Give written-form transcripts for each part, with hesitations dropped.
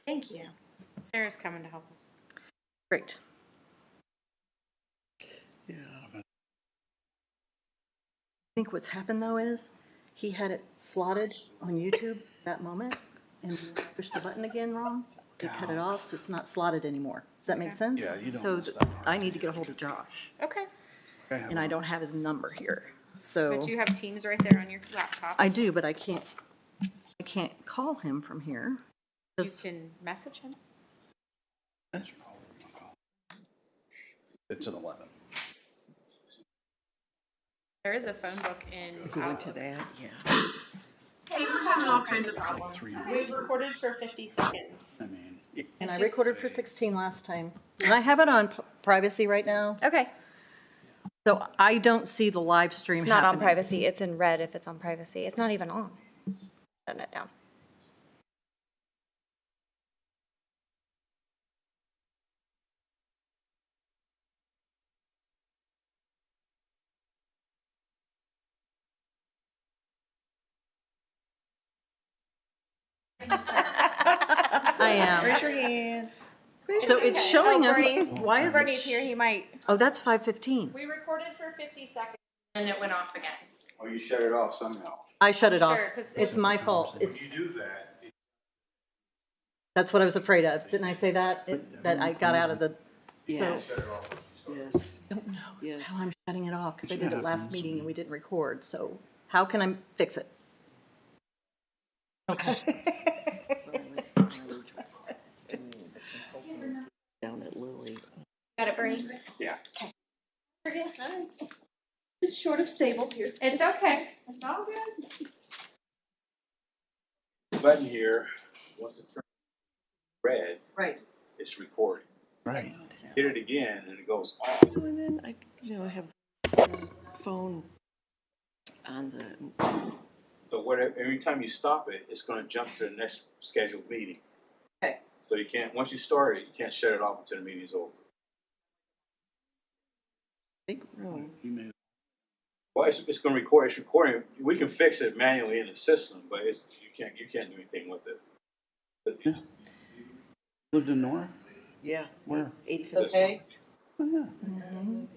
Thank you. Sarah's coming to help us. Great. Yeah. I think what's happened though is he had it slotted on YouTube that moment and pushed the button again wrong. He cut it off, so it's not slotted anymore. Does that make sense? Yeah, you don't So miss that part. I need to get a hold of Josh, Okay. and I don't have his number here. So But you have Teams right there on your laptop. I do, but I can't call him from here. You can message him. That's probably my call. It's an 11. There is a phone book in. Go into that, yeah. Hey, we're having all kinds of problems. We recorded for 50 seconds. I mean, And It's I just- recorded for 16 last time. And I have it on privacy right now, Okay. so I don't see the live stream It's not on happening. privacy. It's in red if it's on privacy. It's not even on. Shutting it down. I am. Raise your hand. So it's showing us, Bernie. why is Bernie's it? here. He might. Oh, that's 5:15. We recorded for 50 seconds and it went off again. Oh, you shut it off somehow. I shut it off. Sure, 'cause It's my fault. When you do that, That's what I was afraid of. Didn't I say that? That I got out of the, Yes, yes, don't know yes. how I'm shutting it off because I did it last meeting and we didn't record. So how can I fix it? Down at Lily. Got it, Bernie? yeah. It's short of stable here. It's okay. It's all good. The button here, once it turns red, Right. it's recording. right. Hit it again and it goes off. And then I have the phone on the, So whatever, every time you stop it, it's going to jump to the next scheduled meeting. Okay. So you can't, once you start it, you can't shut it off until the meeting's over. big room. You made Well, it's going to record. It's recording. We can fix it manually in the system, but it's you can't do anything with it. But Yeah. lived in Nora? Yeah. Where? 85th. Okay. Oh, yeah. I don't know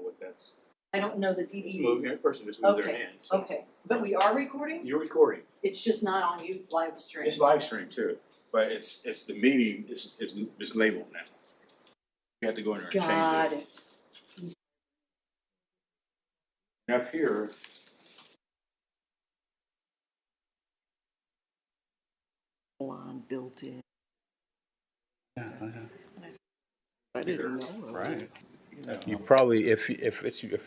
what that's. I don't know the Just move. The DVDs. person just moved their Okay. hand. So Okay. But we are recording? you're recording. It's just not on you live stream. It's live stream too, but it's the meeting is labeled now. You have to go in there and Got change it. it. And up here, On built in. Yeah, I didn't know. it Right. was, you know. You probably, if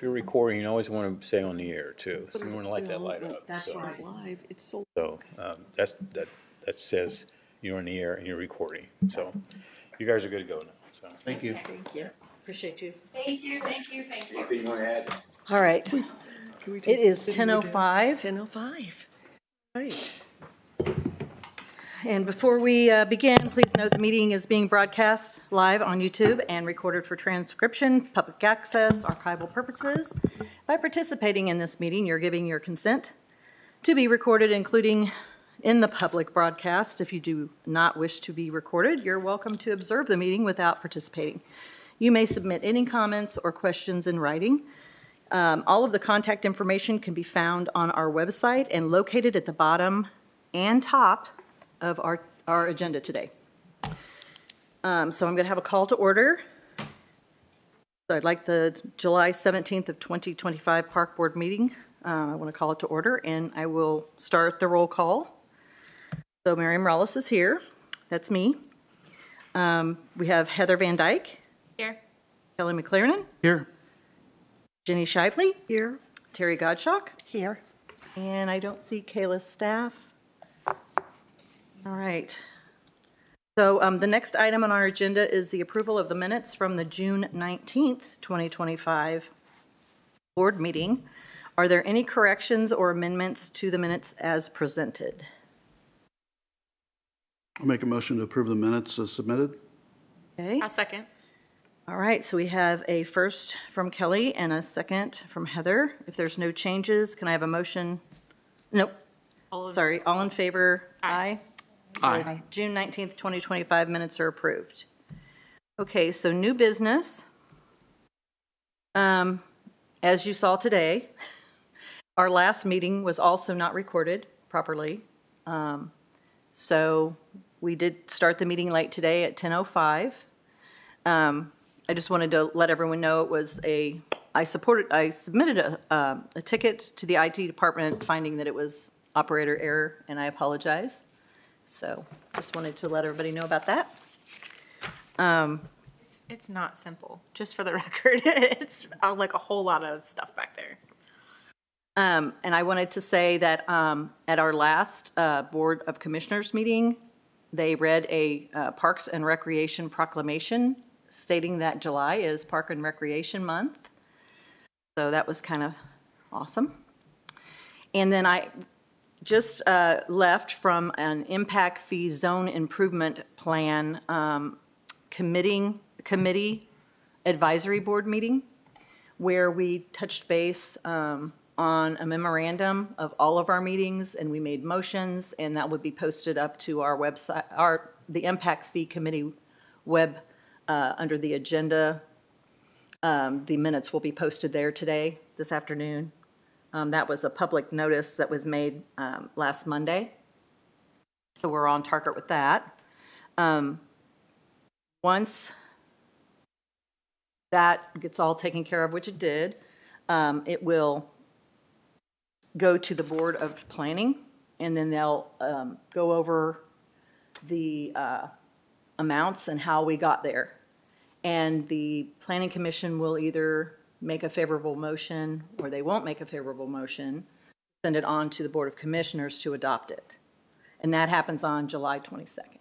you're recording, you always want to stay on the air too, so you want to light that light up. That's so, right. Live, it's so. So, that says you're on the air and you're recording, so you guys are good to go now, so. Thank you. Thank you. Appreciate you. Thank you, thank you, thank you. anything you want to add? All right. Can we It take- is didn't we do- 10:05. 10:05. Right. And before we begin, please note the meeting is being broadcast live on YouTube and recorded for transcription, public access, archival purposes. By participating in this meeting, you're giving your consent to be recorded, including in the public broadcast. If you do not wish to be recorded, you're welcome to observe the meeting without participating. You may submit any comments or questions in writing. All of the contact information can be found on our website and located at the bottom and top of our agenda today. So I'm going to have a call to order. So I'd like the July 17th of 2025 Park Board meeting. I want to call it to order, and I will start the roll call. So Mary Morales is here. That's me. We have Heather Van Dyke, Here. Kelly McLaren, Here. Jenny Shively, Here. Terry Godshock, Here. and I don't see Kayla's staff. All right. So the next item on our agenda is the approval of the minutes from the June 19th, 2025 board meeting. Are there any corrections or amendments to the minutes as presented? I'll make a motion to approve the minutes as submitted. Okay. I'll second. All right, so we have a first from Kelly and a second from Heather. If there's no changes, can I have a motion? Nope, All of- sorry, all in favor? Aye. Aye. June 19th, 2025 minutes are approved. Okay, so new business. As you saw today, our last meeting was also not recorded properly. So we did start the meeting late today at 10:05. I just wanted to let everyone know it was I submitted a ticket to the IT department finding that it was operator error, and I apologize. So just wanted to let everybody know about that. It's not simple, just for the record. It's like a whole lot of stuff back there. And I wanted to say that at our last Board of Commissioners meeting, they read a Parks and Recreation proclamation stating that July is Park and Recreation Month. So that was kind of awesome. And then I just left from an impact fee zone improvement plan committee advisory board meeting where we touched base on a memorandum of all of our meetings, and we made motions, and that would be posted up to our website, the impact fee committee web under the agenda. The minutes will be posted there today, this afternoon. That was a public notice that was made last Monday. So we're on target with that. Once that gets all taken care of, which it did, it will go to the Board of Planning, and then they'll go over the amounts and how we got there. And the Planning Commission will either make a favorable motion or they won't make a favorable motion, send it on to the Board of Commissioners to adopt it. And that happens on July 22nd.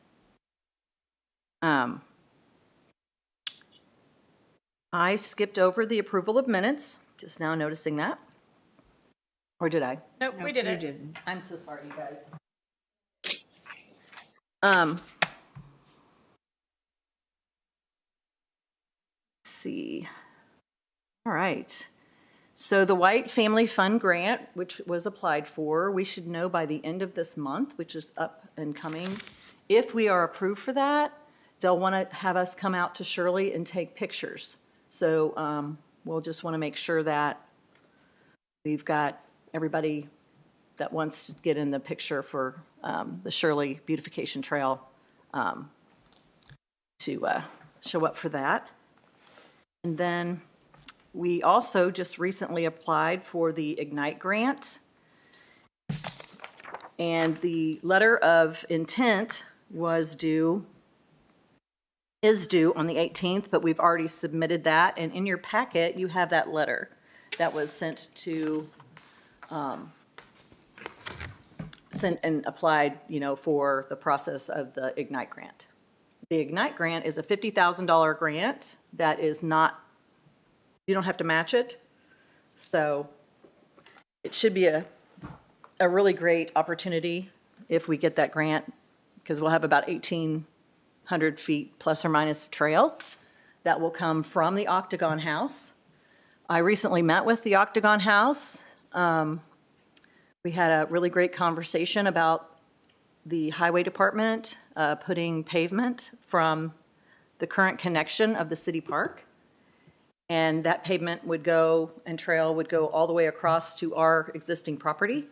I skipped over the approval of minutes, just now noticing that. Or did I? Nope, we did You it. didn't. I'm so sorry, you guys. Let's see. All right. So the White Family Fund Grant, which was applied for, we should know by the end of this month, which is up and coming. If we are approved for that, they'll want to have us come out to Shirley and take pictures. So we'll just want to make sure that we've got everybody that wants to get in the picture for the Shirley Beautification Trail to show up for that. And then we also just recently applied for the Ignite grant. And the letter of intent is due on the 18th, but we've already submitted that. And in your packet, you have that letter that was sent and applied, for the process of the Ignite grant. The Ignite grant is a $50,000 grant that is not, you don't have to match it. So it should be a really great opportunity if we get that grant, because we'll have about 1,800 feet plus or minus of trail that will come from the Octagon House. I recently met with the Octagon House. We had a really great conversation about the highway department putting pavement from the current connection of the city park. And that pavement would go, and trail would go all the way across to our existing property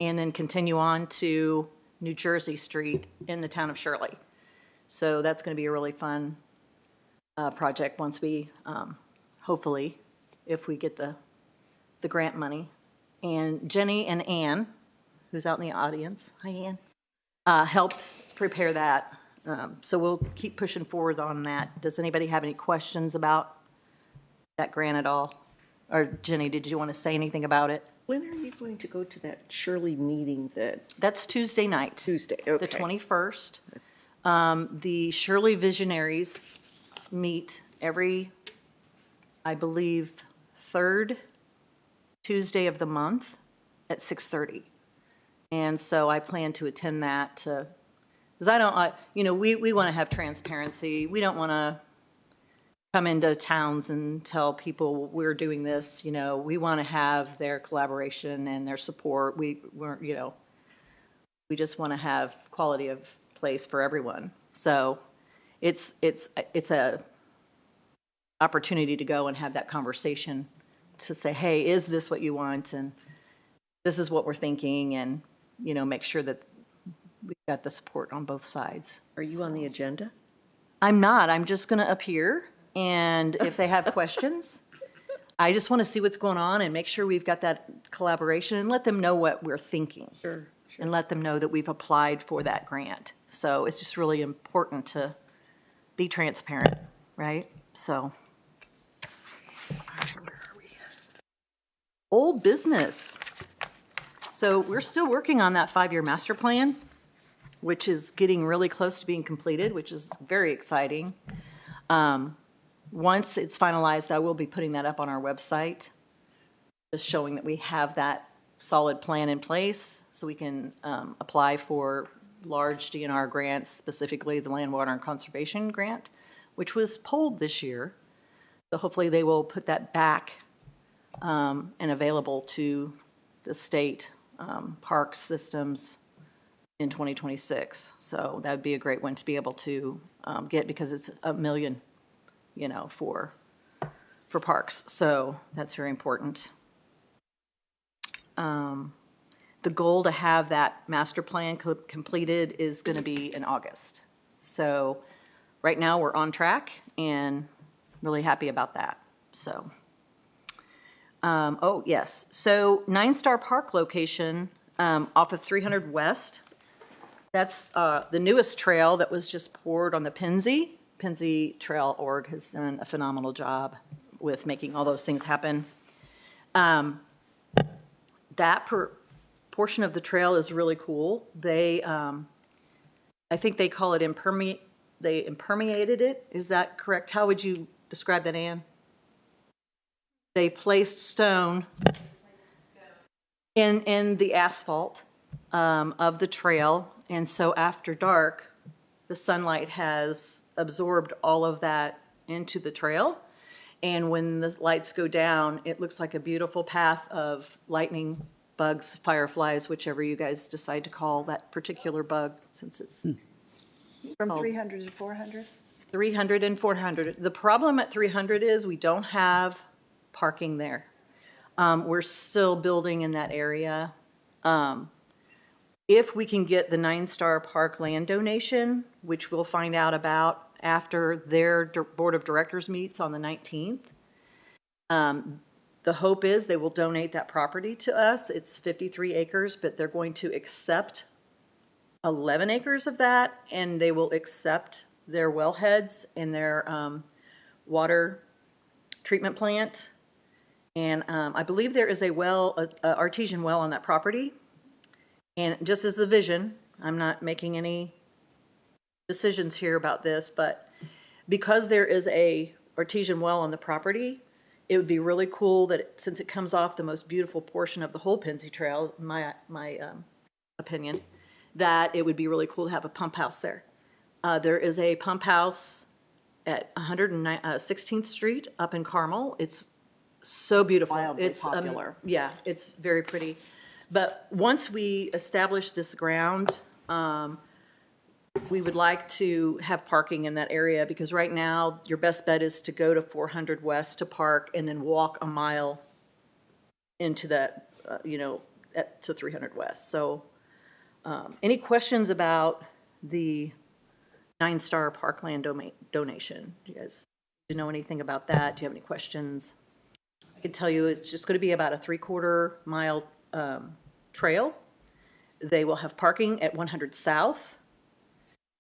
and then continue on to New Jersey Street in the town of Shirley. So that's going to be a really fun project once we, hopefully, if we get the grant money. And Jenny and Ann, who's out in the audience, hi Ann, helped prepare that. So we'll keep pushing forward on that. Does anybody have any questions about that grant at all? Or Jenny, did you want to say anything about it? When are you going to go to that Shirley meeting That's Tuesday night. Tuesday? Okay. The 21st. The Shirley Visionaries meet every, I believe, third Tuesday of the month at 6:30. And so I plan to attend that because I don't, we want to have transparency. We don't want to come into towns and tell people we're doing this. We want to have their collaboration and their support. We're We just want to have quality of place for everyone. So it's a opportunity to go and have that conversation to say, hey, is this what you want? And this is what we're thinking, and, you know, make sure that we've got the support on both sides. Are you on the agenda? I'm not. I'm just going to appear, and if they have questions, I just want to see what's going on and make sure we've got that collaboration and let them know what we're thinking. Sure. And let them know that we've applied for that grant. So it's just really important to be transparent, right? So. Old business. So we're still working on that 5-year master plan, which is getting really close to being completed, which is very exciting. Once it's finalized, I will be putting that up on our website, just showing that we have that solid plan in place so we can apply for large DNR grants, specifically the Land, Water, and Conservation Grant, which was pulled this year. So hopefully they will put that back and available to the state parks systems in 2026. So that would be a great one to be able to get, because it's $1 million, you know, for parks. So that's very important. The goal to have that master plan completed is going to be in August. So right now we're on track and really happy about that. So, oh yes, so 9-Star Park location off of 300 West. That's the newest trail that was just poured on the Pennsy. Pennsy Trail Org has done a phenomenal job with making all those things happen. That portion of the trail is really cool. They, I think they call it they impermeated it. Is that correct? How would you describe that, Ann? They placed stone in the asphalt of the trail, and so after dark, the sunlight has absorbed all of that into the trail. And when the lights go down, it looks like a beautiful path of lightning bugs, fireflies, whichever you guys decide to call that particular bug, since it's From 300 to 400? 300 and 400. The problem at 300 is we don't have parking there. We're still building in that area. If we can get the 9-Star Park land donation, which we'll find out about after their board of directors meets on the 19th, the hope is they will donate that property to us. It's 53 acres, but they're going to accept 11 acres of that, and they will accept their wellheads and their water treatment plant. And I believe there is a artesian well on that property. And just as a vision, I'm not making any decisions here about this, but because there is a artesian well on the property, it would be really cool that since it comes off the most beautiful portion of the whole Pennsy Trail, in my opinion, that it would be really cool to have a pump house there. There is a pump house at 116th Street up in Carmel. It's so beautiful. Wildly It's popular. yeah, it's very pretty. But once we establish this ground, we would like to have parking in that area, because right now your best bet is to go to 400 West to park and then walk a mile into that, to 300 West. So any questions about the 9-Star Parkland donation? Do you guys know anything about that? Do you have any questions? I can tell you it's just going to be about a 3/4 mile trail. They will have parking at 100 South.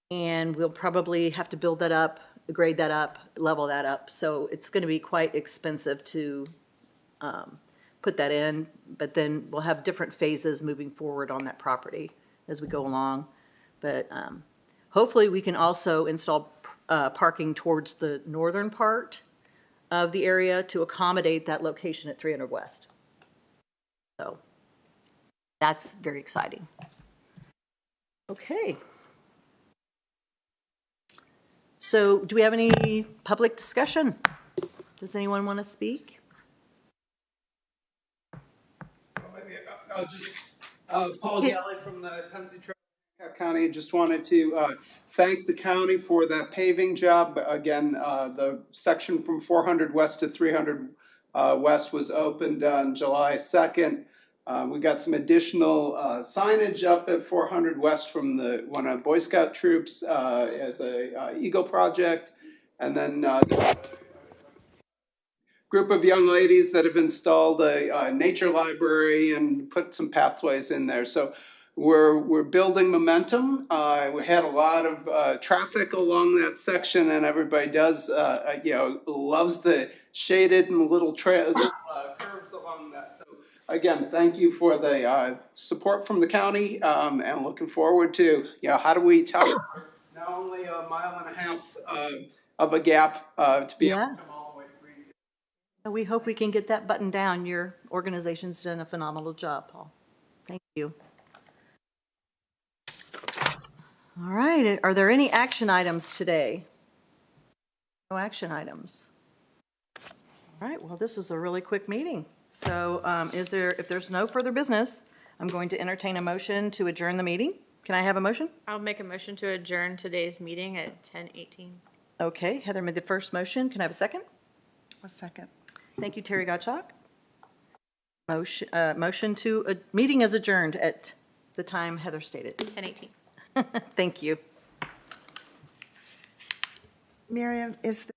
And we'll probably have to build that up, grade that up, level that up. So it's going to be quite expensive to put that in, but then we'll have different phases moving forward on that property as we go along. But hopefully we can also install parking towards the northern part of the area to accommodate that location at 300 West. So that's very exciting. Okay. So do we have any public discussion? Does anyone want to speak? Maybe I'll just, Paul Galley from the Pennsy Trail Hancock County. Just wanted to thank the county for that paving job. Again, the section from 400 West to 300 West was opened on July 2nd. We got some additional signage up at 400 West from one of Boy Scout troops as a Eagle project. And then group of young ladies that have installed a nature library and put some pathways in there. So we're building momentum. We had a lot of traffic along that section, and everybody does loves the shaded and little curves along that. So again, thank you for the support from the county, and looking forward to how do we tell not only a 1.5 miles of a gap to be able to come all the way to Greenfield. We hope we can get that buttoned down. Your organization's done a phenomenal job, Paul. Thank you. All right, are there any action items today? No action items. All right, well, this was a really quick meeting. So if there's no further business, I'm going to entertain a motion to adjourn the meeting. Can I have a motion? I'll make a motion to adjourn today's meeting at 10:18. Okay, Heather made the first motion. Can I have a second? A second. Thank you, Terry Gottschalk. Motion to, meeting is adjourned at the time Heather stated. 10:18. Thank you. Miriam, is